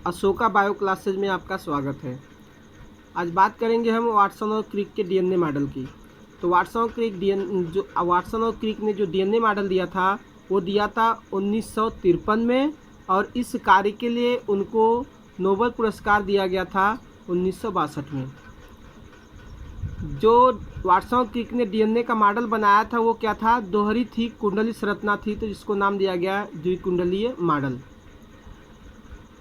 Ashoka bio classes में आपका स्वागत है। आज बात करेंगे हम वाटसन और क्रिक के डीएनए मॉडल की। तो वाटसन और क्रिक ने जो डीएनए मॉडल दिया था वो दिया था 1953 में, और इस कार्य के लिए उनको नोबेल पुरस्कार दिया गया था 1962 में। जो वाटसन और क्रिक ने डीएनए का मॉडल बनाया था वो क्या था, दोहरी थी कुंडली संरचना थी, तो जिसको नाम दिया गया द्विकुंडलीय मॉडल।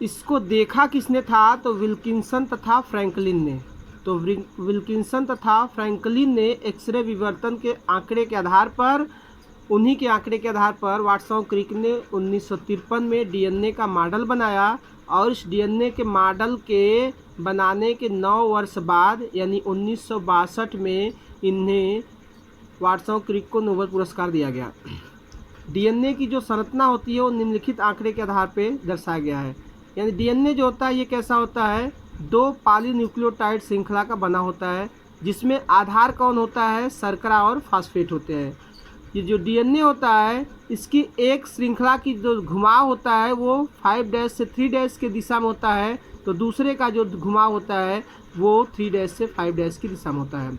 इसको देखा किसने था, तो विल्किंसन तथा फ्रैंकलिन ने। तो विल्किंसन तथा फ्रैंकलिन ने एक्सरे विवर्तन के आंकड़े के आधार पर, उन्हीं के आंकड़े के आधार पर वाटसन और क्रिक ने 1953 में डीएनए का मॉडल बनाया, और इस डीएनए के मॉडल के बनाने के 9 वर्ष बाद यानी 1962 में इन्हें वाटसन और क्रिक को नोबेल पुरस्कार दिया गया। डीएनए की जो संरचना होती है वो निम्नलिखित आंकड़े के आधार पर दर्शाया गया है। यानी डीएनए जो होता है ये कैसा होता है, 2 पॉलीन्यूक्लियोटाइड श्रृंखला का बना होता है, जिसमें आधार कौन होता है, शर्करा और फास्फेट होते हैं। ये जो डीएनए होता है इसकी एक श्रृंखला की जो घुमाव होता है वो 5' से 3' के दिशा में होता है, तो दूसरे का जो घुमाव होता है वो 3' से 5' की दिशा में होता है।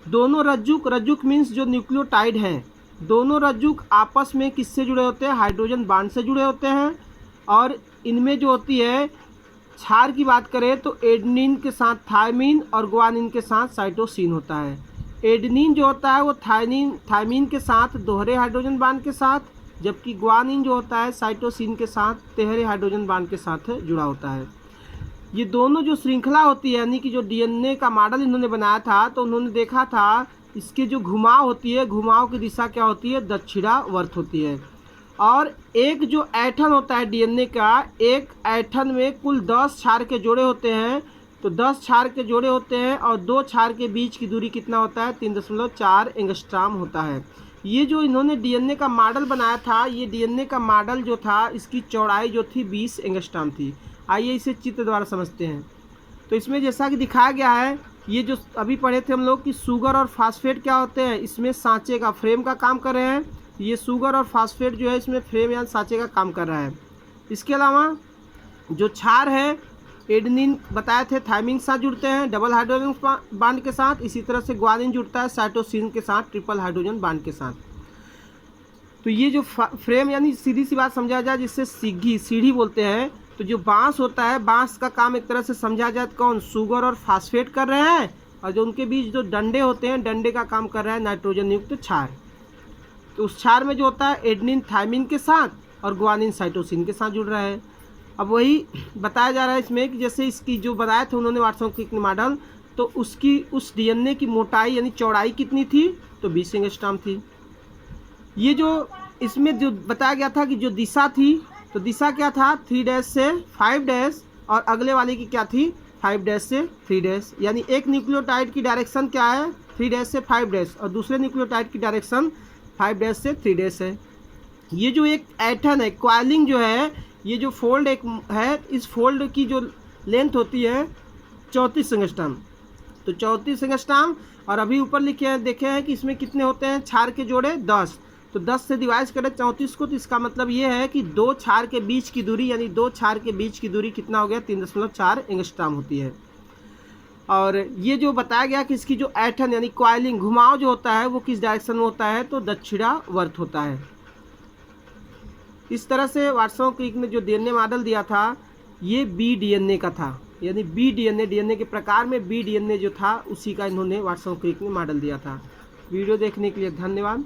दोनों रज्जुक मीन्स जो न्यूक्लियोटाइड हैं, दोनों रज्जुक आपस में किससे जुड़े होते हैं, हाइड्रोजन बांड से जुड़े होते हैं। और इनमें जो होती है क्षार की बात करें तो एडेनिन के साथ थायमीन और ग्वानिन के साथ साइटोसिन होता है। एडेनिन जो होता है वो थायमीन के साथ दोहरे हाइड्रोजन बांड के साथ, जबकि ग्वानिन जो होता है साइटोसिन के साथ तिहरे हाइड्रोजन बांड के साथ जुड़ा होता है। ये दोनों जो श्रृंखला होती है, यानी कि जो डीएनए का मॉडल इन्होंने बनाया था तो उन्होंने देखा था इसके जो घुमाव होती है, घुमाव की दिशा क्या होती है, दक्षिणावर्त होती है। और एक जो ऐठन होता है डीएनए का, एक ऐठन में कुल 10 क्षार के जोड़े होते हैं, तो 10 क्षार के जोड़े होते हैं, और 2 क्षार के बीच की दूरी कितना होता है, 3.4 एंगस्ट्रॉम होता है। ये जो इन्होंने डीएनए का मॉडल बनाया था, ये डीएनए का मॉडल जो था इसकी चौड़ाई जो थी 20 एंगस्ट्रॉम थी। आइए इसे चित्र द्वारा समझते हैं। तो इसमें जैसा कि दिखाया गया है, ये जो अभी पढ़े थे हम लोग कि शुगर और फास्फेट क्या होते हैं, इसमें सांचे का फ्रेम का काम कर रहे हैं। ये शुगर और फास्फेट जो है इसमें फ्रेम या सांचे का काम कर रहा है। इसके अलावा जो क्षार है, एडेनिन बताए थे थायमीन के साथ जुड़ते हैं डबल हाइड्रोजन बांड के साथ, इसी तरह से ग्वानिन जुड़ता है साइटोसिन के साथ ट्रिपल हाइड्रोजन बांड के साथ। तो ये जो फ्रेम यानी सीधी सी बात समझा जाए जिससे सीढ़ी बोलते हैं, तो जो बांस होता है, बांस का काम एक तरह से समझा जाए कौन, शुगर और फास्फेट कर रहे हैं, और जो उनके बीच जो डंडे होते हैं, डंडे का काम कर रहा है नाइट्रोजन युक्त क्षार। तो उस क्षार में जो होता है एडेनिन थायमीन के साथ और ग्वानिन साइटोसिन के साथ जुड़ रहा है। अब वही बताया जा रहा है इसमें कि जैसे इसकी जो बनाए थे उन्होंने वाटसन और क्रिक मॉडल, तो उसकी उस डीएनए की मोटाई यानी चौड़ाई कितनी थी, तो 20 एंगस्ट्रॉम थी। ये जो इसमें जो बताया गया था कि जो दिशा थी, तो दिशा क्या था, 3' से 5', और अगले वाले की क्या थी, 5' से 3', यानी एक न्यूक्लियोटाइड की डायरेक्शन क्या है, 3' से 5', और दूसरे न्यूक्लियोटाइड की डायरेक्शन 5' से 3' है। ये जो एक ऐठन है, क्वाइलिंग जो है, ये जो फोल्ड एक है, इस फोल्ड की जो लेंथ होती है 34 एंगस्ट्रॉम, तो 34 एंगस्ट्रॉम। और अभी ऊपर लिखे हैं, देखे हैं कि इसमें कितने होते हैं क्षार के जोड़े, 10, तो 10 से डिवाइड करें 34 को, तो इसका मतलब ये है कि 2 क्षार के बीच की दूरी, यानी 2 क्षार के बीच की दूरी कितना हो गया, 3.4 एंगस्ट्रॉम होती है। और ये जो बताया गया कि इसकी जो ऐठन यानी क्वाइलिंग घुमाव जो होता है वो किस डायरेक्शन में होता है, तो दक्षिणावर्त होता है। इस तरह से वाटसन और क्रिक ने जो डीएनए मॉडल दिया था ये बी डीएनए का था, यानी बी डीएनए के प्रकार में बी डीएनए जो था उसी का इन्होंने वाटसन और क्रिक ने मॉडल दिया था। वीडियो देखने के लिए धन्यवाद।